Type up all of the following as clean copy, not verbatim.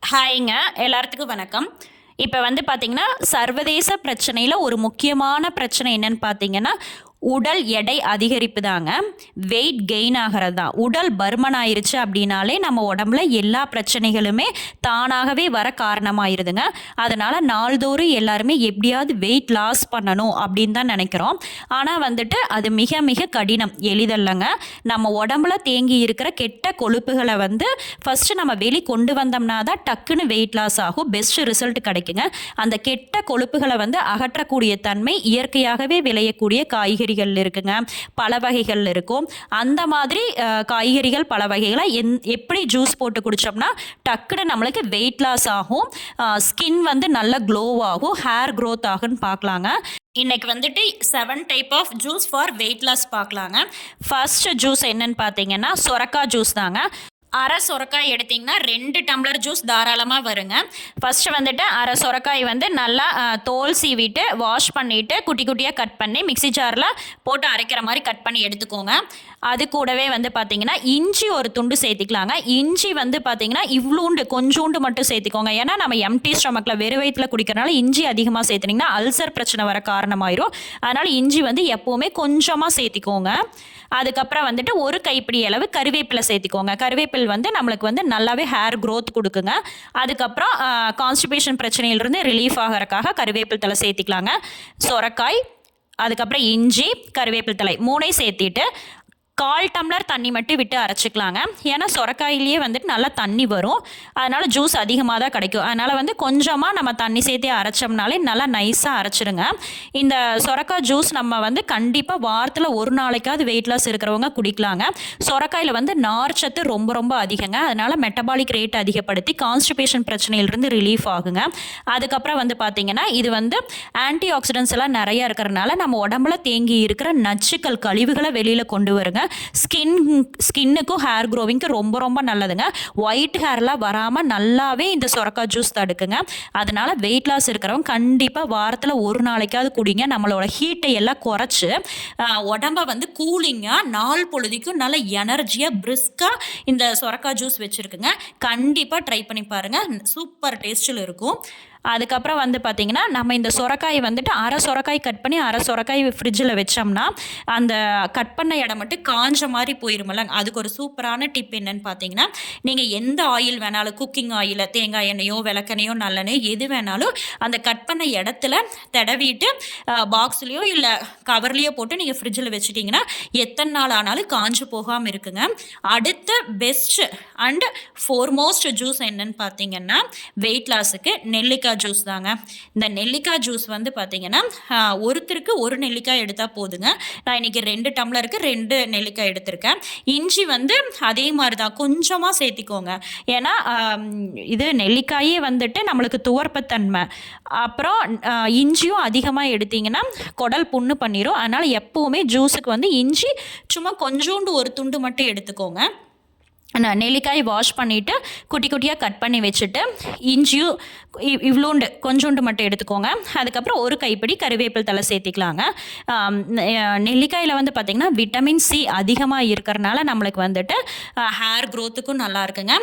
ஹாய்ங்க. எல்லாத்துக்கும் வணக்கம். இப்ப வந்து பார்த்தீங்கன்னா, சர்வதேச பிரச்சனையில ஒரு முக்கியமான பிரச்சனை என்னன்னு பார்த்தீங்கன்னா, உடல் எடை அதிகரிப்பு தாங்க. வெயிட் கெயின் ஆகிறது தான். உடல் பருமன் ஆயிருச்சு அப்படின்னாலே, நம்ம உடம்புல எல்லா பிரச்சனைகளுமே தானாகவே வர காரணமாயிருதுங்க. அதனால நாள்தோறும் எல்லாருமே எப்படியாவது வெயிட் லாஸ் பண்ணணும் அப்படின்னு தான் நெனைக்கிறோம். ஆனா வந்துட்டு அது மிக மிக கடினம். எளிதல்லங்க. நம்ம உடம்புல தேங்கி இருக்கிற கெட்ட கொழுப்புகள வந்து ஃபர்ஸ்ட்டு நம்ம கொண்டு வந்தோம்னா தான் டக்குன்னு வெயிட் லாஸ் ஆகும். பெஸ்ட் ரிசல்ட் கிடைக்குங்க. அந்த கெட்ட கொழுப்புகள வந்து அகற்றக்கூடிய தன்மை இயற்கையாகவே விளையக்கூடிய காய்கறிகள் இருக்குங்க. பல வகைகள் இருக்கும். அந்த மாதிரி காய்கறிகள், பல வகைகள எப்படி ஜூஸ் போட்டு குடிச்சோம்னா, டக்குன்னு நம்மளுக்கு வெயிட் லாஸ் ஆகும். ஸ்கின் வந்து நல்ல க்ளோ ஆகும். ஹேர் குரோத் ஆகும்ன்னு பார்க்கலாங்க. இன்னைக்கு வந்துட்டு 7 type of juice for weight loss பார்க்கலாங்க. ஃபர்ஸ்ட் ஜூஸ் என்னன்னு பார்த்தீங்கன்னா, சொரக்காய் ஜூஸ் தாங்க. அரை சொரக்காய் எடுத்திங்கன்னா 2 டம்ளர் ஜூஸ் தாராளமாக வருங்க. ஃபஸ்ட்டு வந்துட்டு அரை சொரக்காய் வந்து நல்லா தோல் சீவிட்டு வாஷ் பண்ணிவிட்டு குட்டி குட்டியாக கட் பண்ணி மிக்ஸி ஜாரில் போட்டு அரைக்கிற மாதிரி கட் பண்ணி எடுத்துக்கோங்க. அது கூடவே வந்து பார்த்தீங்கன்னா இஞ்சி ஒரு துண்டு சேர்த்திக்கலாங்க. இஞ்சி வந்து பார்த்தீங்கன்னா இவ்வளோண்டு கொஞ்சோண்டு மட்டும் சேர்த்திக்கோங்க. ஏன்னா நம்ம எம்டி ஸ்டொமக்கில் வெறும் வயிற்றில் குடிக்கிறனால இஞ்சி அதிகமாக சேர்த்துனிங்கன்னா அல்சர் பிரச்சனை வர காரணமாயிரும். அதனால் இஞ்சி வந்து எப்போவுமே கொஞ்சமாக சேர்த்திக்கோங்க. அதுக்கப்புறம் வந்துட்டு ஒரு கைப்பிடி அளவு கருவேப்பிலை சேர்த்திக்கோங்க. கருவேப்பில் வந்து நம்மளுக்கு வந்து நல்லாவே ஹேர் க்ரோத் கொடுக்குங்க. அதுக்கப்புறம் கான்ஸ்டிபேஷன் பிரச்சனையிலிருந்து ரிலீஃப் ஆகிறதுக்காக கருவேப்பில் தலை சேர்த்திக்கலாங்க. சொரக்காய், அதுக்கப்புறம் இஞ்சி, கருவேப்பில் தலை 3 சேர்த்திட்டு 1/4 டம்ளர் தண்ணி மட்டும் விட்டு அரைச்சிக்கலாங்க. ஏன்னா சொரக்காயிலேயே வந்துட்டு நல்லா தண்ணி வரும். அதனால் ஜூஸ் அதிகமாக தான் கிடைக்கும். அதனால் வந்து கொஞ்சமாக நம்ம தண்ணி சேர்த்து அரைச்சோம்னாலே நல்லா நைஸாக அரைச்சிருங்க. இந்த சொரக்காய் ஜூஸ் நம்ம வந்து கண்டிப்பாக வாரத்தில் ஒரு நாளைக்காவது வெயிட் லாஸ் இருக்கிறவங்க குடிக்கலாங்க. சொரக்காயில் வந்து நார்ச்சத்து ரொம்ப ரொம்ப அதிகங்க. அதனால் மெட்டபாலிக் ரேட் அதிகப்படுத்தி கான்ஸ்டிபேஷன் பிரச்சனையிலிருந்து ரிலீஃப் ஆகுங்க. அதுக்கப்புறம் வந்து பார்த்திங்கன்னா இது வந்து ஆன்டி ஆக்சிடென்ட்ஸ் எல்லாம் நிறையா இருக்கிறனால நம்ம உடம்புல தேங்கி இருக்கிற நச்சுக்கள் கழிவுகளை வெளியில் கொண்டு வருங்க. ஸ்கின்னுக்கும் ஹேர் க்ரோவிங்க்கு ரொம்ப ரொம்ப நல்லதுங்க. ஒயிட் ஹேர்லாம் வராமல் நல்லாவே இந்த சொரக்காய் ஜூஸ் தடுக்குங்க. அதனால வெயிட் லாஸ் இருக்கிறவங்க கண்டிப்பாக வாரத்தில் ஒரு நாளைக்காவது குடிங்க. நம்மளோட ஹீட்டை எல்லாம் குறைச்சி உடம்ப வந்து கூலிங்காக நாள் பொழுதுக்கும் நல்ல எனர்ஜியாக பிரிஸ்காக இந்த சொரக்காய் ஜூஸ் வச்சுருக்குங்க. கண்டிப்பாக ட்ரை பண்ணி பாருங்கள். சூப்பர் டேஸ்ட்டில் இருக்கும். அதுக்கப்புறம் வந்து பார்த்திங்கன்னா நம்ம இந்த சொரக்காயை வந்துட்டு அரை சொரக்காய் கட் பண்ணி அரை சொரக்காய் ஃப்ரிட்ஜில் வச்சோம்னா அந்த கட் பண்ண இடம் மட்டும் காஞ்ச மாதிரி போயிருமில்ல. அதுக்கு ஒரு சூப்பரான டிப் என்னன்னு பார்த்தீங்கன்னா, நீங்கள் எந்த ஆயில் வேணாலும் குக்கிங் ஆயில், தேங்காய் எண்ணெயோ விளக்கெண்ணையோ நல்லெண்ணெயோ எது வேணாலும் அந்த கட் பண்ண இடத்துல தடவிட்டு பாக்ஸ்லேயோ இல்லை கவர்லேயோ போட்டு நீங்கள் ஃப்ரிட்ஜில் வச்சுட்டிங்கன்னா எத்தனை நாள் ஆனாலும் காஞ்சு போகாமல் இருக்குங்க. அடுத்த பெஸ்ட் அண்ட் ஃபோர்மோஸ்ட் ஜூஸ் என்னன்னு பார்த்தீங்கன்னா வெயிட் லாஸுக்கு நெல்லிக்காய் ஜூஸ் தாங்க. இந்த நெல்லிக்காய் ஜூஸ் வந்து பார்த்தீங்கன்னா ஒருத்தருக்கு ஒரு நெல்லிக்காய் எடுத்தால் போதுங்க. நான் இன்றைக்கி 2 டம்ளருக்கு 2 நெல்லிக்காய் எடுத்திருக்கேன். இஞ்சி வந்து அதே மாதிரி தான் கொஞ்சமாக சேர்த்திக்கோங்க. ஏன்னா இது நெல்லிக்காயே வந்துட்டு நம்மளுக்கு துவர்ப்புத்தன்மை. அப்புறம் இஞ்சியும் அதிகமாக எடுத்திங்கன்னா குடல் புண்ணு பண்ணிடும். அதனால் எப்போவுமே ஜூஸுக்கு வந்து இஞ்சி சும்மா கொஞ்சோண்டு ஒரு துண்டு மட்டும் எடுத்துக்கோங்க. நெல்லிக்காய் வாஷ் பண்ணிவிட்டு குட்டி குட்டியாக கட் பண்ணி வச்சுட்டு இஞ்சியும் இவ்வளோண்டு கொஞ்சோண்டு மட்டும் எடுத்துக்கோங்க. அதுக்கப்புறம் ஒரு கைப்பிடி கருவேப்பில் தலை சேர்த்திக்கலாங்க. நெல்லிக்காயில் வந்து பார்த்திங்கன்னா விட்டமின் சி அதிகமாக இருக்கிறனால நம்மளுக்கு வந்துட்டு ஹேர் க்ரோத்துக்கும் நல்லா இருக்குங்க.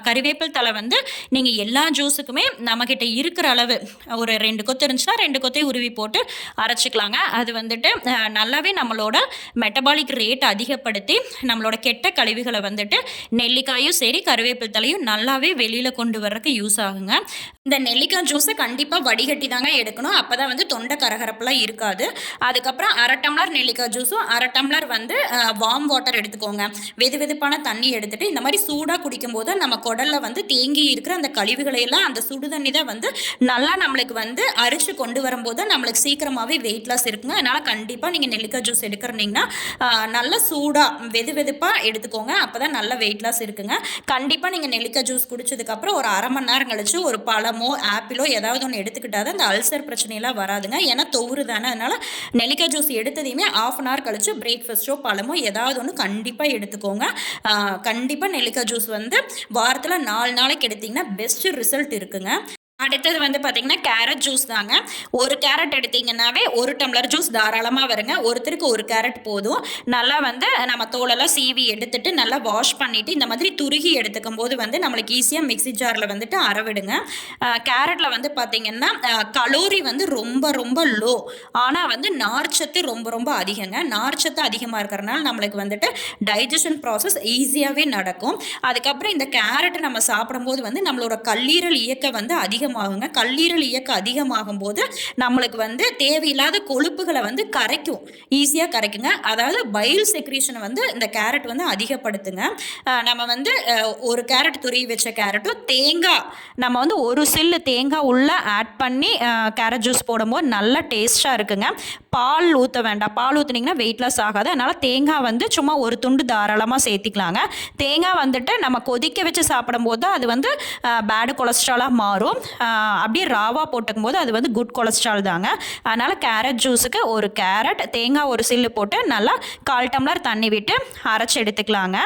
கருவேப்பில் தலை வந்து நீங்கள் எல்லா ஜூஸுக்குமே நம்மக்கிட்ட இருக்கிற அளவு ஒரு 2 கொத்து இருந்துச்சுன்னா 2 கொத்தை உருவி போட்டு அரைச்சிக்கலாங்க. அது வந்துட்டு நல்லாவே நம்மளோட மெட்டபாலிக் ரேட் அதிகப்படுத்தி நம்மளோட கெட்ட கழிவுகளை வந்துட்டு நெல்லிக்காயும் சரி கருவேப்பில் தலையும் நல்லாவே வெளியில் கொண்டு வர்றதுக்கு யூஸ் ஆகுங்க. இந்த நெல்லிக்காய் ஜூஸை கண்டிப்பாக வடிகட்டி தாங்க எடுக்கணும். அப்போ தான் வந்து தொண்டை கரகரப்பெல்லாம் இருக்காது. அதுக்கப்புறம் அரை டம்ளர் நெல்லிக்காய் ஜூஸும் அரை டம்ளர் வந்து வார்ம் வாட்டர் எடுத்துக்கோங்க. வெது வெதுப்பான தண்ணி எடுத்துகிட்டு இந்த மாதிரி சூடாக குடிக்கும்போது நம்ம குடலில் வந்து தேங்கி இருக்கிற அந்த கழிவுகளையெல்லாம் அந்த சுடு தண்ணி தான் வந்து நல்லா நம்மளுக்கு வந்து அரிச்சு கொண்டு வரும்போது நம்மளுக்கு சீக்கிரமாகவே வெயிட் லாஸ் இருக்குங்க. அதனால் கண்டிப்பாக நீங்கள் நெல்லிக்காய் ஜூஸ் எடுக்கிறீங்கன்னா நல்ல சூடாக வெது வெதுப்பாக எடுத்துக்கோங்க. அப்போ தான் நல்ல வெயிட் லாஸ் இருக்குங்க. கண்டிப்பாக நீங்கள் நெல்லிக்காய் ஜூஸ் குடிச்சதுக்கப்புறம் ஒரு அரை மணி நேரம் கழிச்சு ஒரு பழமோ ஆப்பிளோ ஏதாவது ஒன்று எடுத்துக்கிட்டாதான் அந்த அல்சர் பிரச்சனையெல்லாம் வராதுங்க. ஏன்னா தொவுறு தானே. அதனால் நெல்லிக்காய் ஜூஸ் எடுத்ததையுமே 1/2 அன் ஹவர் கழிச்சு பிரேக்ஃபாஸ்ட்டோ பழமோ ஏதாவது ஒன்று கண்டிப்பாக எடுத்துக்கோங்க. கண்டிப்பாக நெல்லிக்காய் ஜூஸ் வந்து வாரத்தில் 4 நாளைக்கு எடுத்திங்கன்னா பெஸ்ட் ரிசல்ட் இருக்குங்க. அடுத்தது வந்து பார்த்தீங்கன்னா கேரட் ஜூஸ் தாங்க. ஒரு கேரட் எடுத்தீங்கன்னாவே 1 டம்ளர் ஜூஸ் தாராளமா வருங்க. ஒருத்தருக்கு 1 கேரட் போதும். நல்லா வந்து நம்ம தோலெல்லாம் சீவி எடுத்துட்டு நல்லா வாஷ் பண்ணிட்டு இந்த மாதிரி துருகி எடுத்துக்கும்போது வந்து நம்மளுக்கு ஈஸியா மிக்ஸி ஜார்ல வந்துட்டு அரவிடுங்க. கேரட்ல வந்து பார்த்தீங்கன்னா கலோரி வந்து ரொம்ப ரொம்ப லோ. ஆனா வந்து நார்ச்சத்து ரொம்ப ரொம்ப அதிகங்க. நார்ச்சத்து அதிகமா இருக்கறனால நம்மளுக்கு வந்துட்டு டைஜஷன் ப்ராசஸ் ஈஸியாவே நடக்கும். அதுக்கப்புறம் இந்த கேரட் நம்ம சாப்பிடும்போது வந்து நம்மளோட கல்லீரல் இயக்கம் வந்து அதிகமாகுங்க. கல்லீரல் இயக்கம் அதிகமாகும் போது நம்மளுக்கு வந்து தேவையில்லாத கொழுப்புகளை வந்து கரைக்கும், ஈஸியா கரைக்குங்க. அதாவது பைல் செக்ரீஷனை வந்து இந்த கேரட் வந்து அதிகப்படுத்துங்க. நம்ம வந்து ஒரு கேரட் துருவி வச்ச கேரட்டும் தேங்காய் நம்ம வந்து ஒரு சில்லு தேங்காய் உள்ள ஆட் பண்ணி கேரட் ஜூஸ் போடும்போது நல்ல டேஸ்டா இருக்குங்க. பால் ஊற்ற வேண்டாம். பால் ஊற்றுனீங்கன்னா வெயிட் லாஸ் ஆகாது. அதனால தேங்காய் வந்து சும்மா ஒரு துண்டு தாராளமாக சேர்த்திக்கலாங்க. தேங்காய் வந்துட்டு நம்ம கொதிக்க வச்சு சாப்பிடும்போது அது வந்து பேடு கொலஸ்ட்ராலாக மாறும். அப்படியே ராவாக போட்டுக்கும் போது அது வந்து குட் கொலஸ்ட்ரால் தாங்க. அதனால் கேரட் ஜூஸுக்கு ஒரு கேரட் தேங்காய் ஒரு சில்லு போட்டு நல்லா 1/4 டம்ளர் தண்ணி விட்டு அரைச்சி எடுத்துக்கலாங்க.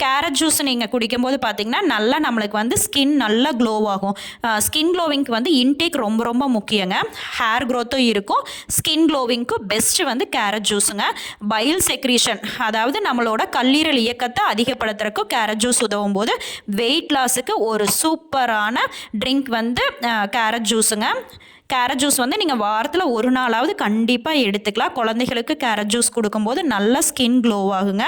கேரட் ஜூஸ் நீங்கள் குடிக்கும்போது பார்த்தீங்கன்னா நல்லா நம்மளுக்கு வந்து ஸ்கின் நல்லா க்ளோ ஆகும். ஸ்கின் க்ளோவிங்க்கு வந்து இன்டேக் ரொம்ப ரொம்ப முக்கியங்க. ஹேர் க்ரோத்தும் இருக்கும். ஸ்கின் க்ளோவிங்க்கு பெஸ்ட்டு வந்து கேரட் ஜூஸுங்க. பைல் செக்ரீஷன் அதாவது நம்மளோட கல்லீரல் இயக்கத்தை அதிகப்படுத்துறதுக்கு கேரட் ஜூஸ் உதவும் போது வெயிட் லாஸுக்கு ஒரு சூப்பரான ட்ரிங்க் வந்து கேரட் ஜூஸுங்க. கேரட் ஜூஸ் வந்து நீங்கள் வாரத்தில் ஒரு நாளாவது கண்டிப்பாக எடுத்துக்கலாம். குழந்தைகளுக்கு கேரட் ஜூஸ் கொடுக்கும்போது நல்லா ஸ்கின் க்ளோ ஆகுங்க.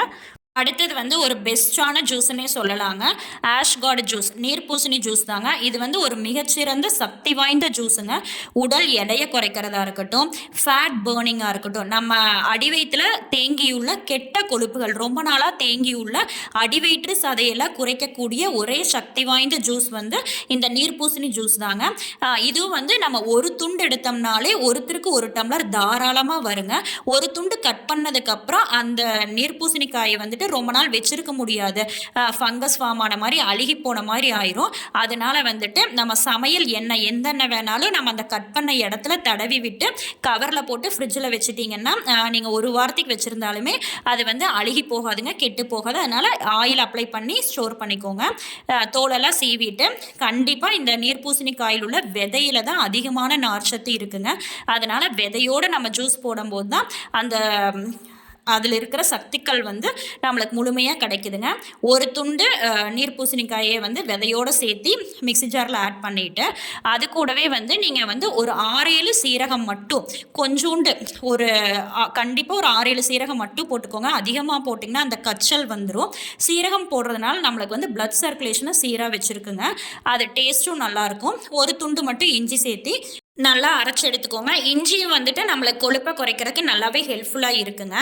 அடுத்தது வந்து ஒரு பெஸ்டான ஜூஸ்ன்னே சொல்லலாங்க. ஆஷ்கார்டு ஜூஸ், நீர்பூசணி ஜூஸ் தாங்க. இது வந்து ஒரு மிகச்சிறந்த சக்தி வாய்ந்த ஜூஸுங்க. உடல் எடையை குறைக்கிறதா இருக்கட்டும், ஃபேட் பேர்னிங்காக இருக்கட்டும், நம்ம அடிவயிற்றில் தேங்கியுள்ள கெட்ட கொழுப்புகள் ரொம்ப நாளாக தேங்கியுள்ள அடிவயிற்று சதையெல்லாம் குறைக்கக்கூடிய ஒரே சக்தி வாய்ந்த ஜூஸ் வந்து இந்த நீர்பூசணி ஜூஸ் தாங்க. இதுவும் வந்து நம்ம ஒரு துண்டு எடுத்தோம்னாலே ஒருத்தருக்கு 1 டம்ளர் தாராளமாக வருங்க. ஒரு துண்டு கட் பண்ணதுக்கப்புறம் அந்த நீர்பூசணிக்காயை வந்துட்டு ரொம்ப நாள் வச்சிருக்க முடியாது. ஃபங்கஸ் ஃபார்ம் ஆன மாதிரி அழுகி போன மாதிரி ஆயிரும். அதனால வந்துட்டு நம்ம சமையல் எண்ணெய் எந்த எண்ணெய் வேணாலும் நம்ம அந்த கட் பண்ண இடத்துல தடவி விட்டு கவரில் போட்டு ஃப்ரிட்ஜில் வச்சுட்டிங்கன்னா நீங்கள் ஒரு வாரத்துக்கு வச்சுருந்தாலுமே அது வந்து அழுகி போகாதுங்க, கெட்டு போகாது. அதனால் ஆயில் அப்ளை பண்ணி ஸ்டோர் பண்ணிக்கோங்க. தோலெல்லாம் சீவிட்டு கண்டிப்பாக இந்த நீர்பூசணிக்காயில் உள்ள விதையில தான் அதிகமான நார்ச்சத்து இருக்குங்க. அதனால் விதையோடு நம்ம ஜூஸ் போடும்போது தான் அந்த அதில் இருக்கிற சக்திகள் வந்து நம்மளுக்கு முழுமையாக கிடைக்குதுங்க. ஒரு துண்டு நீர்பூசணிக்காயை வந்து விதையோடு சேர்த்து மிக்ஸி ஜாரில் ஆட் பண்ணிவிட்டு அது கூடவே வந்து நீங்கள் வந்து ஒரு 6-7 சீரகம் மட்டும் கொஞ்சோண்டு ஒரு கண்டிப்பாக ஒரு 6-7 சீரகம் மட்டும் போட்டுக்கோங்க. அதிகமாக போட்டிங்கன்னா அந்த கச்சல் வந்துடும். சீரகம் போடுறதுனால நம்மளுக்கு வந்து பிளட் சர்க்குலேஷனை சீராக வச்சுருக்குங்க. அது டேஸ்ட்டும் நல்லாயிருக்கும். ஒரு துண்டு மட்டும் இஞ்சி சேர்த்து நல்லா அரைச்சி எடுத்துக்கோங்க. இஞ்சியும் வந்துட்டு நம்மளுக்கு கொழுப்பை குறைக்கிறதுக்கு நல்லாவே ஹெல்ப்ஃபுல்லாக இருக்குங்க.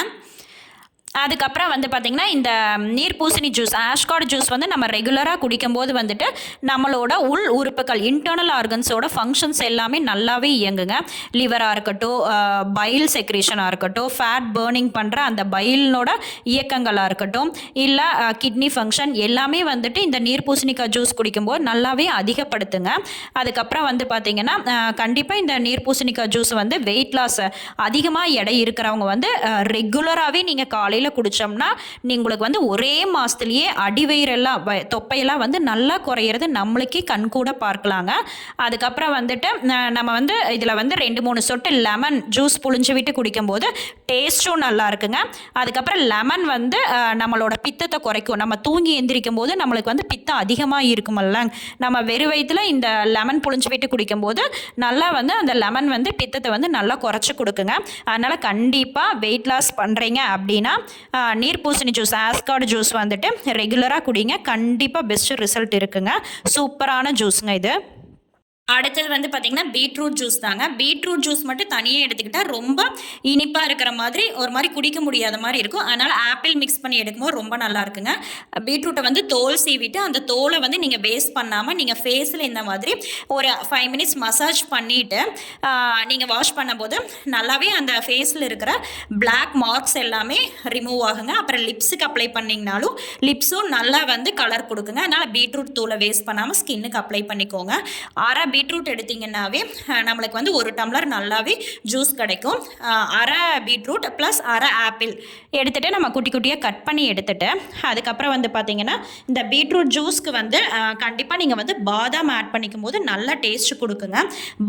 அதுக்கப்புறம் வந்து பார்த்திங்கன்னா இந்த நீர்பூசணி ஜூஸ், ஆஷ்கார்டு ஜூஸ் வந்து நம்ம ரெகுலராக குடிக்கும்போது வந்துட்டு நம்மளோட உள் உறுப்புகள் இன்டர்னல் ஆர்கன்ஸோட ஃபங்க்ஷன்ஸ் எல்லாமே நல்லாவே இயங்குங்க. லிவராக இருக்கட்டும், பைல் செக்ரேஷனாக இருக்கட்டும், ஃபேட் பேர்னிங் பண்ணுற அந்த பைலோட இயக்கங்களாக இருக்கட்டும், இல்லை கிட்னி ஃபங்க்ஷன் எல்லாமே வந்துட்டு இந்த நீர்பூசணிக்காய் ஜூஸ் குடிக்கும்போது நல்லாவே அதிகப்படுத்துங்க. அதுக்கப்புறம் வந்து பார்த்திங்கன்னா கண்டிப்பாக இந்த நீர்பூசணிக்காய் ஜூஸ் வந்து வெயிட் லாஸ் அதிகமாக எடை இருக்கிறவங்க வந்து ரெகுலராகவே நீங்கள் காலையில் குடித்தோம்னா உங்களுக்கு வந்து ஒரே மாதத்துலேயே அடிவயிறெல்லாம் தொப்பையெல்லாம் வந்து நல்லா குறையிறது நம்மளுக்கே கண்கூட பார்க்கலாங்க. அதுக்கப்புறம் வந்துட்டு நம்ம வந்து இதில் வந்து 2-3 சொட்டு லெமன் ஜூஸ் புழிஞ்சு விட்டு குடிக்கும்போது டேஸ்ட்டும் நல்லா இருக்குங்க. அதுக்கப்புறம் லெமன் வந்து நம்மளோட பித்தத்தை குறைக்கும். நம்ம தூங்கி எந்திரிக்கும் போது நம்மளுக்கு வந்து பித்தம் அதிகமாக இருக்குமல்ல, நம்ம வெறும் வயிற்றில் இந்த லெமன் புழிஞ்சு விட்டு குடிக்கும்போது நல்லா வந்து அந்த லெமன் வந்து பித்தத்தை வந்து நல்லா குறைச்சி கொடுக்குங்க. அதனால் கண்டிப்பாக வெயிட் லாஸ் பண்ணுறீங்க அப்படின்னா நீர்பூசணி ஜூஸ், ஆஸ்கார்டு ஜூஸ் வந்துட்டு ரெகுலராக குடிங்க. கண்டிப்பாக பெஸ்ட் ரிசல்ட் இருக்குங்க. சூப்பரான ஜூஸுங்க இது. அடுத்தது வந்து பார்த்திங்கன்னா பீட்ரூட் ஜூஸ் தாங்க. பீட்ரூட் ஜூஸ் மட்டும் தனியாக எடுத்துக்கிட்டால் ரொம்ப இனிப்பாக இருக்கிற மாதிரி ஒரு மாதிரி குடிக்க முடியாத மாதிரி இருக்கும். அதனால் ஆப்பிள் மிக்ஸ் பண்ணி எடுக்கும்போது ரொம்ப நல்லா இருக்குங்க. பீட்ரூட்டை வந்து தோல் சீவிட்டு அந்த தோலை வந்து நீங்கள் வேஸ்ட் பண்ணாமல் நீங்கள் ஃபேஸில் இந்த மாதிரி ஒரு 5 மினிட்ஸ் மசாஜ் பண்ணிவிட்டு நீங்கள் வாஷ் பண்ணும்போது நல்லாவே அந்த ஃபேஸில் இருக்கிற பிளாக் மார்க்ஸ் எல்லாமே ரிமூவ் ஆகுங்க. அப்புறம் லிப்ஸுக்கு அப்ளை பண்ணிங்கனாலும் லிப்ஸும் நல்லா வந்து கலர் கொடுக்குங்க. அதனால் பீட்ரூட் தோலை வேஸ்ட் பண்ணாமல் ஸ்கின்னுக்கு அப்ளை பண்ணிக்கோங்க. அரை பீட்ரூட் எடுத்திங்கன்னாவே நம்மளுக்கு வந்து ஒரு டம்ளர் நல்லாவே ஜூஸ் கிடைக்கும். அரை பீட்ரூட் ப்ளஸ் அரை ஆப்பிள் எடுத்துகிட்டு நம்ம குட்டி குட்டியாக கட் பண்ணி எடுத்துகிட்டு அதுக்கப்புறம் வந்து பார்த்திங்கன்னா இந்த பீட்ரூட் ஜூஸ்க்கு வந்து கண்டிப்பாக நீங்கள் வந்து பாதாம் ஆட் பண்ணிக்கும் போது நல்ல டேஸ்ட் கொடுக்குங்க.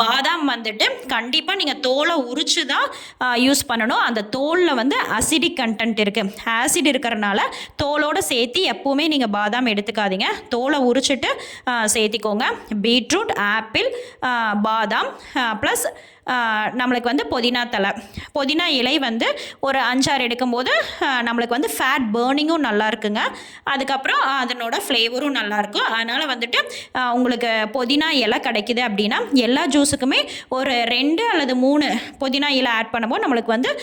பாதாம் வந்துட்டு கண்டிப்பாக நீங்கள் தோலை உரித்து தான் யூஸ் பண்ணணும். அந்த தோலில் வந்து அசிடிக் கண்டென்ட் இருக்குது. ஆசிட் இருக்கிறனால தோலோடு சேர்த்து எப்போவுமே நீங்கள் பாதாம் எடுத்துக்காதீங்க. தோலை உரிச்சிட்டு சேர்த்திக்கோங்க. பீட்ரூட், ஆப்பிள், பாதாம் ப்ளஸ் நம்மளுக்கு வந்து புதினா இலை வந்து ஒரு 5-6 எடுக்கும்போது நம்மளுக்கு வந்து ஃபேட் பேர்னிங்கும் நல்லா இருக்குங்க. அதுக்கப்புறம் அதனோட ஃப்ளேவரும் நல்லாயிருக்கும். அதனால் வந்துட்டு உங்களுக்கு புதினா இலை கிடைக்கிது அப்படின்னா எல்லா ஜூஸுக்குமே ஒரு 2 அல்லது 3 புதினா இலை ஆட் பண்ணும்போது நம்மளுக்கு வந்து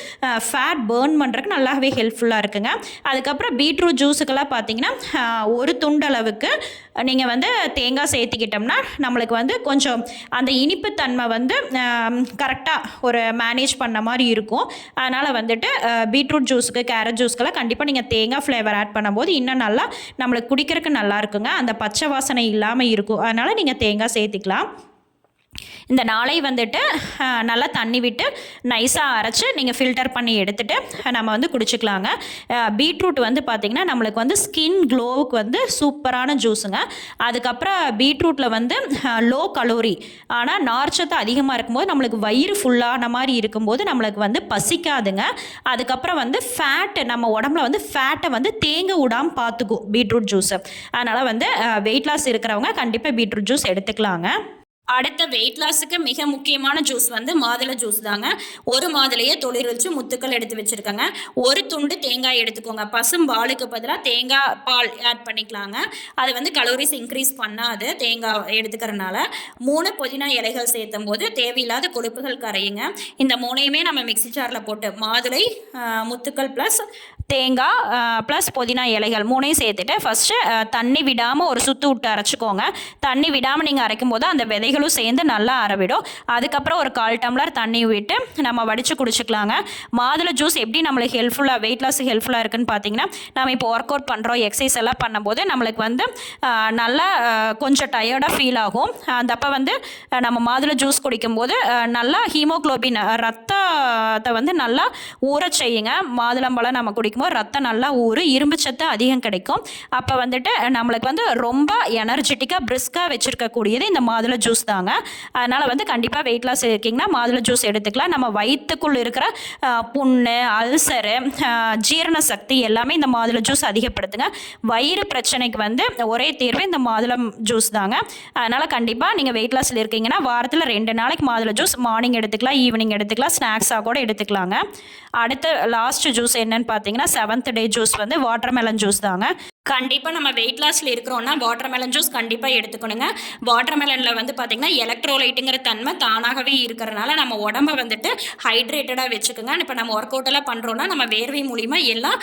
ஃபேட் பேர்ன் பண்ணுறதுக்கு நல்லாவே ஹெல்ப்ஃபுல்லாக இருக்குங்க. அதுக்கப்புறம் பீட்ரூட் ஜூஸுக்கெல்லாம் பார்த்தீங்கன்னா ஒரு துண்டளவுக்கு நீங்கள் வந்து தேங்காய் சேர்த்திக்கிட்டோம்னா நம்மளுக்கு வந்து கொஞ்சம் அந்த இனிப்புத்தன்மை வந்து கரெக்டாக ஒரு மேனேஜ் பண்ண மாதிரி இருக்கும். அதனால் வந்துட்டு பீட்ரூட் ஜூஸுக்கு, கேரட் ஜூஸ்க்கெல்லாம் கண்டிப்பாக நீங்கள் தேங்காய் ஃப்ளேவர் ஆட் பண்ணும்போது இன்னும் நல்லா நம்மளுக்கு குடிக்கிறதுக்கு நல்லா இருக்குங்க. அந்த பச்சை வாசனை இல்லாமல் இருக்கும். அதனால் நீங்கள் தேங்காய் சேர்த்திக்கலாம். இந்த நாளை வந்துட்டு நல்லா தண்ணி விட்டு நைஸாக அரைச்சி நீங்கள் ஃபில்டர் பண்ணி எடுத்துகிட்டு நம்ம வந்து குடிச்சிக்கலாங்க. பீட்ரூட் வந்து பார்த்திங்கன்னா நம்மளுக்கு வந்து ஸ்கின் க்ளோவுக்கு வந்து சூப்பரான ஜூஸுங்க. அதுக்கப்புறம் பீட்ரூட்டில் வந்து லோ கலோரி ஆனால் நார்ச்சத்து அதிகமாக இருக்கும்போது நம்மளுக்கு வயிறு ஃபுல்லான மாதிரி இருக்கும்போது நம்மளுக்கு வந்து பசிக்காதுங்க. அதுக்கப்புறம் வந்து ஃபேட்டு நம்ம உடம்புல வந்து ஃபேட்டை வந்து தேங்க விடாமல் பார்த்துக்கும் பீட்ரூட் ஜூஸு. அதனால் வந்து வெயிட் லாஸ் இருக்கிறவங்க கண்டிப்பாக பீட்ரூட் ஜூஸ் எடுத்துக்கலாங்க. அடுத்த வெயிட் லாஸுக்கு மிக முக்கியமான ஜூஸ் வந்து மாதுளை ஜூஸ் தாங்க. ஒரு மாதுளையை தொளிர் வச்சு முத்துக்கள் எடுத்து வச்சுருக்கேங்க. ஒரு துண்டு தேங்காய் எடுத்துக்கோங்க. பசும் பாலுக்கு பதிலாக தேங்காய் பால் ஆட் பண்ணிக்கலாங்க. அது வந்து கலோரிஸ் இன்க்ரீஸ் பண்ணாது தேங்காய் எடுத்துக்கிறனால. 3 புதினா இலைகள் சேர்த்தும் போது தேவையில்லாத கொழுப்புகள் கரையுங்க. இந்த 3ஐயுமே நம்ம மிக்ஸி ஜாரில் போட்டு மாதுளை, முத்துக்கள் ப்ளஸ் தேங்காய் ப்ளஸ் புதினா இலைகள் 3ஐயும் சேர்த்துட்டு ஃபஸ்ட்டு தண்ணி விடாமல் ஒரு சுற்று விட்டு அரைச்சிக்கோங்க. தண்ணி விடாமல் நீங்கள் அரைக்கும் போது அந்த விதைகளும் சேர்ந்து நல்லா அரைவிடும். அதுக்கப்புறம் ஒரு 1/4 டம்ளர் தண்ணி விட்டு நம்ம வடித்து குடிச்சிக்கலாங்க. மாதுளை ஜூஸ் எப்படி நம்மளுக்கு ஹெல்ப்ஃபுல்லாக வெயிட் லாஸுக்கு ஹெல்ப்ஃபுல்லாக இருக்குன்னு பார்த்தீங்கன்னா நம்ம இப்போ ஒர்க் அவுட் பண்ணுறோம், எக்ஸசைஸ் எல்லாம் பண்ணும்போது நம்மளுக்கு வந்து நல்லா கொஞ்சம் டயர்டாக ஃபீல் ஆகும். அந்தப்போ வந்து நம்ம மாதுளை ஜூஸ் குடிக்கும்போது நல்லா ஹீமோக்ளோபின் ரத்தத்தை வந்து நல்லா ஊற செய்யுங்க. மாதுளம்பழம் நம்ம குடிக்கும் ரத்தம் நல்லா ஊறு இரும்பு சத்து அதிகம் கிடைக்கும். அப்போ வந்துட்டு நம்மளுக்கு வந்து ரொம்ப எனர்ஜெட்டிக்காக பிரிஸ்காக வச்சுருக்கக்கூடியது இந்த மாதுளை ஜூஸ் தாங்க. அதனால் வந்து கண்டிப்பாக வெயிட் லாஸ் இருக்கீங்கன்னா மாதுளை ஜூஸ் எடுத்துக்கலாம். நம்ம வயிற்றுக்குள் இருக்கிற புண்ணு, அல்சரு, ஜீரண சக்தி எல்லாமே இந்த மாதுளை ஜூஸ் அதிகப்படுத்துங்க. வயிறு பிரச்சனைக்கு வந்து ஒரே தீர்வு இந்த மாதுளை ஜூஸ் தாங்க. அதனால் கண்டிப்பாக நீங்கள் வெயிட் லாஸில் இருக்கீங்கன்னா வாரத்தில் 2 நாளைக்கு மாதுளை ஜூஸ் மார்னிங் எடுத்துக்கலாம், ஈவினிங் எடுத்துக்கலாம், ஸ்நாக்ஸாக கூட எடுத்துக்கலாங்க. அடுத்த லாஸ்ட் ஜூஸ் என்னன்னு பார்த்தீங்கன்னா 7th டே ஜூஸ் வந்து வாட்டர்மெலன் ஜூஸ் தாங்க. கண்டிப்பாக நம்ம வெயிட் லாஸில் இருக்கிறோன்னா வாட்டர்மெலன் ஜூஸ் கண்டிப்பாக எடுத்துக்கணுங்க. வாட்டர்மெலனில் வந்து பார்த்திங்கன்னா எலக்ட்ரோலைட்டுங்கிற தன்மை தானாகவே இருக்கிறனால நம்ம உடம்பை வந்துட்டு ஹைட்ரேட்டடாக வச்சுக்கோங்க. இப்போ நம்ம ஒர்க் அவுட் எல்லாம் பண்ணுறோன்னா நம்ம வேர்வை மூலிமா எல்லாம்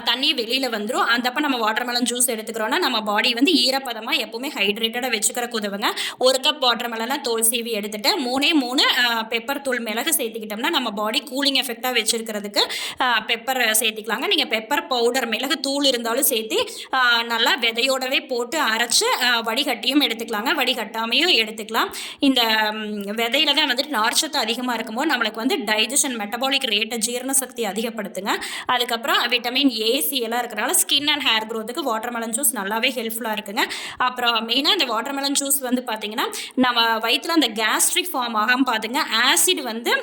தண்ணி வெளியில் வந்துடும். அந்தப்போ நம்ம வாட்டர்மெலன் ஜூஸ் எடுத்துக்கிறோன்னா நம்ம பாடி வந்து ஈரப்பதமாக எப்போவுமே ஹைட்ரேட்டடாக வச்சுக்கிறக்கு உதவுங்க. 1 கப் வாட்டர்மெலனை தோல் சீவி எடுத்துகிட்டு 3 பெப்பர் தூள் மிளகு சேர்த்துக்கிட்டோம்னா நம்ம பாடி கூலிங் எஃபெக்டாக வச்சுருக்கிறதுக்கு பெப்பர் சேர்த்திக்கலாங்க. நீங்கள் பெப்பர் பவுடர் மிளகு தூள் இருந்தாலும் சேர்த்து நல்லா விதையோடவே போட்டு அரைச்சி வடிகட்டியும் எடுத்துக்கலாங்க, வடிகட்டாமையும் எடுத்துக்கலாம். இந்த விதையில தான் வந்துட்டு நார்ச்சத்து அதிகமாக இருக்கும்போது நம்மளுக்கு வந்து டைஜஷன் மெட்டபாலிக் ரேட்டை ஜீரண சக்தி அதிகப்படுத்துங்க. அதுக்கப்புறம் விட்டமின் ஏசி எல்லாம் இருக்கிறனால ஸ்கின் அண்ட் ஹேர் க்ரோத்துக்கு வாட்டர்மெலன் ஜூஸ் நல்லாவே ஹெல்ப்ஃபுல்லாக இருக்குங்க. அப்புறம் மெயினாக இந்த வாட்டர்மெலன் ஜூஸ் வந்து பார்த்திங்கன்னா நம்ம வயிற்றில் அந்த கேஸ்ட்ரிக் ஃபார்ம் ஆகாமல் பார்த்துங்க. ஆசிட் வந்து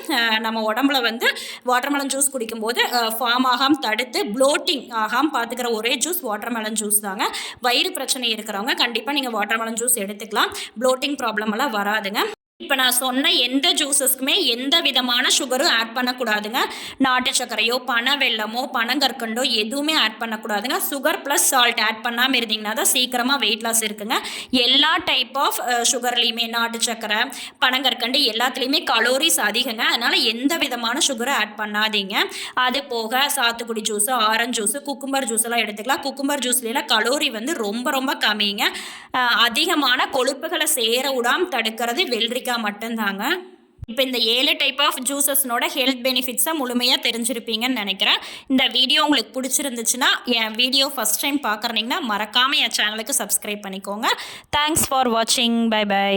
நம்ம உடம்புல வந்து வாட்டர்மெலன் ஜூஸ் குடிக்கும்போது ஃபார்ம் ஆகாமல் தடுத்து ப்ளோட்டிங் ஆகாமல் பார்த்துக்கிற ஒரே ஜூஸ் வாட்டர்மெலன் ஜூஸ் தாங்க. வயிறு பிரச்சனை இருக்கிறவங்க கண்டிப்பாக நீங்கள் வாட்டர்மெலன் ஜூஸ் எடுத்துக்கலாம். ப்ளோட்டிங் ப்ராப்ளம் எல்லாம் வராதுங்க. இப்போ நான் சொன்ன எந்த ஜூஸஸ்க்குமே எந்த விதமான சுகரும் ஆட் பண்ணக்கூடாதுங்க. நாட்டு சர்க்கரையோ பனை வெல்லமோ பனங்கற்கண்டோ எதுவுமே ஆட் பண்ணக்கூடாதுங்க. சுகர் ப்ளஸ் சால்ட் ஆட் பண்ணாமல் இருந்தீங்கன்னா தான் சீக்கிரமாக வெயிட் லாஸ் இருக்குங்க. எல்லா டைப் ஆஃப் சுகர்லேயுமே நாட்டு சர்க்கரை, பனங்கற்கண்டு எல்லாத்துலேயுமே கலோரிஸ் அதிகங்க. அதனால் எந்த விதமான சுகரும் ஆட் பண்ணாதீங்க. அது போக சாத்துக்குடி juice, orange juice, cucumber juice எல்லாம் எடுத்துக்கலாம். குக்கும்பர் ஜூஸ்லாம் கலோரி வந்து ரொம்ப ரொம்ப கம்மிங்க. அதிகமான கொழுப்புகளை சேர விடாமல் தடுக்கிறது வெள்ளரிக்காய் மட்டும்தாங்க. இப்போ இந்த 7 டைப் ஆஃப் ஜூஸஸ்னோட ஹெல்த் பெனிஃபிட்ஸை முழுமையாக தெரிஞ்சிருப்பீங்கன்னு நினைக்கிறேன். இந்த வீடியோ உங்களுக்கு பிடிச்சிருந்துச்சுன்னா என் வீடியோ ஃபஸ்ட் டைம் பார்க்குறீங்கன்னா மறக்காமல் என் சேனலுக்கு சப்ஸ்கிரைப் பண்ணிக்கோங்க. தேங்க்ஸ் ஃபார் வாட்சிங். Bye by.